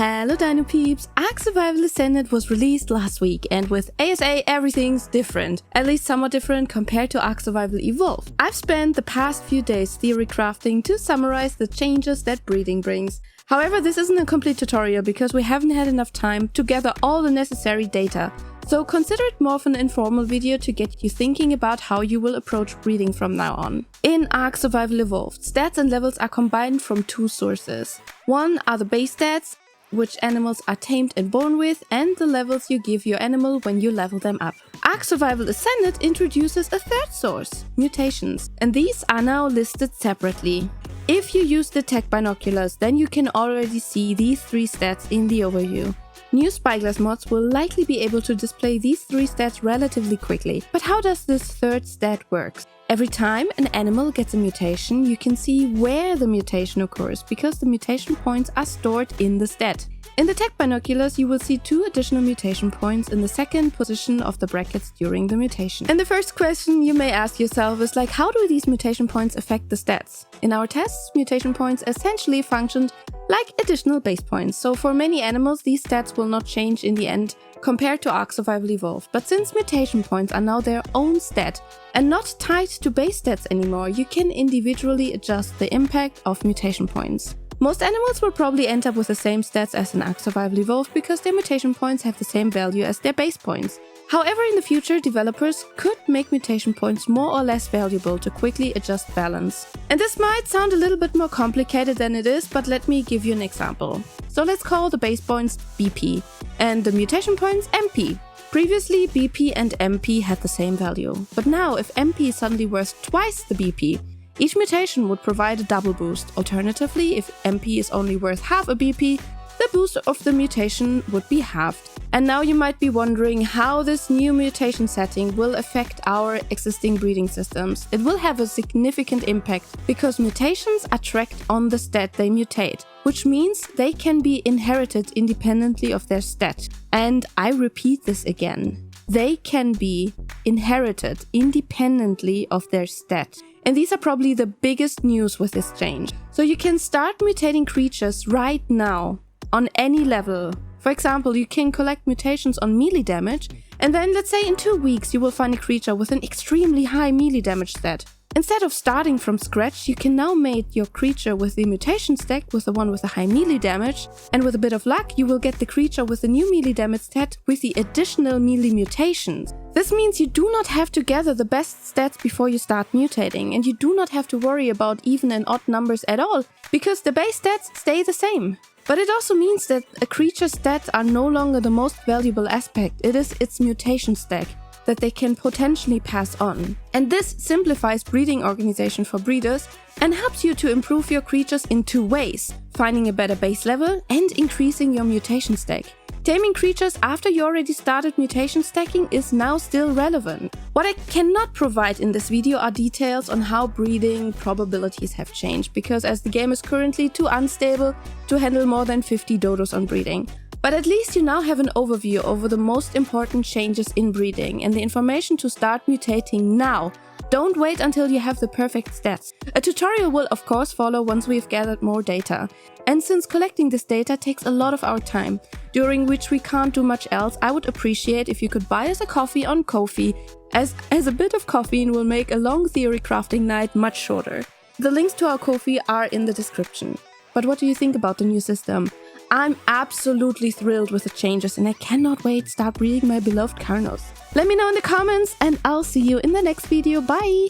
Hello Dino Peeps! ARK Survival Ascended was released last week, and with ASA everything's different, at least somewhat different compared to ARK Survival Evolved. I've spent the past few days theory crafting to summarize the changes that breeding brings. However, this isn't a complete tutorial because we haven't had enough time to gather all the necessary data, so consider it more of an informal video to get you thinking about how you will approach breeding from now on. In ARK Survival Evolved, stats and levels are combined from two sources. One are the base stats, which animals are tamed and born with, and the levels you give your animal when you level them up. ARK Survival Ascended introduces a third source, mutations, and these are now listed separately. If you use the tech binoculars, then you can already see these three stats in the overview. New spyglass mods will likely be able to display these three stats relatively quickly, but how does this third stat work? Every time an animal gets a mutation, you can see where the mutation occurs because the mutation points are stored in the stat. In the tech binoculars, you will see 2 additional mutation points in the second position of the brackets during the mutation. And the first question you may ask yourself is like, how do these mutation points affect the stats? In our tests, mutation points essentially functioned like additional base points, so for many animals these stats will not change in the end compared to ARK Survival Evolved. But since mutation points are now their own stat and not tied to base stats anymore, you can individually adjust the impact of mutation points. Most animals will probably end up with the same stats as in ARK Survival Evolved because their mutation points have the same value as their base points. However, in the future, developers could make mutation points more or less valuable to quickly adjust balance. And this might sound a little bit more complicated than it is, but let me give you an example. So let's call the base points BP and the mutation points MP. Previously, BP and MP had the same value, but now if MP is suddenly worth twice the BP, each mutation would provide a double boost. Alternatively, if MP is only worth half a BP, the boost of the mutation would be halved. And now you might be wondering how this new mutation setting will affect our existing breeding systems. It will have a significant impact because mutations are tracked on the stat they mutate, which means they can be inherited independently of their stat. And I repeat this again. They can be inherited independently of their stat. And these are probably the biggest news with this change. So you can start mutating creatures right now on any level. For example, you can collect mutations on melee damage, and then let's say in 2 weeks you will find a creature with an extremely high melee damage stat. Instead of starting from scratch, you can now make your creature with the mutation stack with the one with the high melee damage, and with a bit of luck you will get the creature with the new melee damage stat with the additional melee mutations. This means you do not have to gather the best stats before you start mutating, and you do not have to worry about even and odd numbers at all, because the base stats stay the same. But it also means that a creature's stats are no longer the most valuable aspect, it is its mutation stack that they can potentially pass on. And this simplifies breeding organization for breeders and helps you to improve your creatures in 2 ways, finding a better base level and increasing your mutation stack. Taming creatures after you already started mutation stacking is now still relevant. What I cannot provide in this video are details on how breeding probabilities have changed, because as the game is currently too unstable to handle more than 50 dodos on breeding. But at least you now have an overview over the most important changes in breeding and the information to start mutating now. Don't wait until you have the perfect stats. A tutorial will of course follow once we've gathered more data. And since collecting this data takes a lot of our time, during which we can't do much else, I would appreciate if you could buy us a coffee on Ko-fi, as a bit of caffeine will make a long theory crafting night much shorter. The links to our Ko-fi are in the description. But what do you think about the new system? I'm absolutely thrilled with the changes and I cannot wait to start breeding my beloved Carnos. Let me know in the comments and I'll see you in the next video. Bye!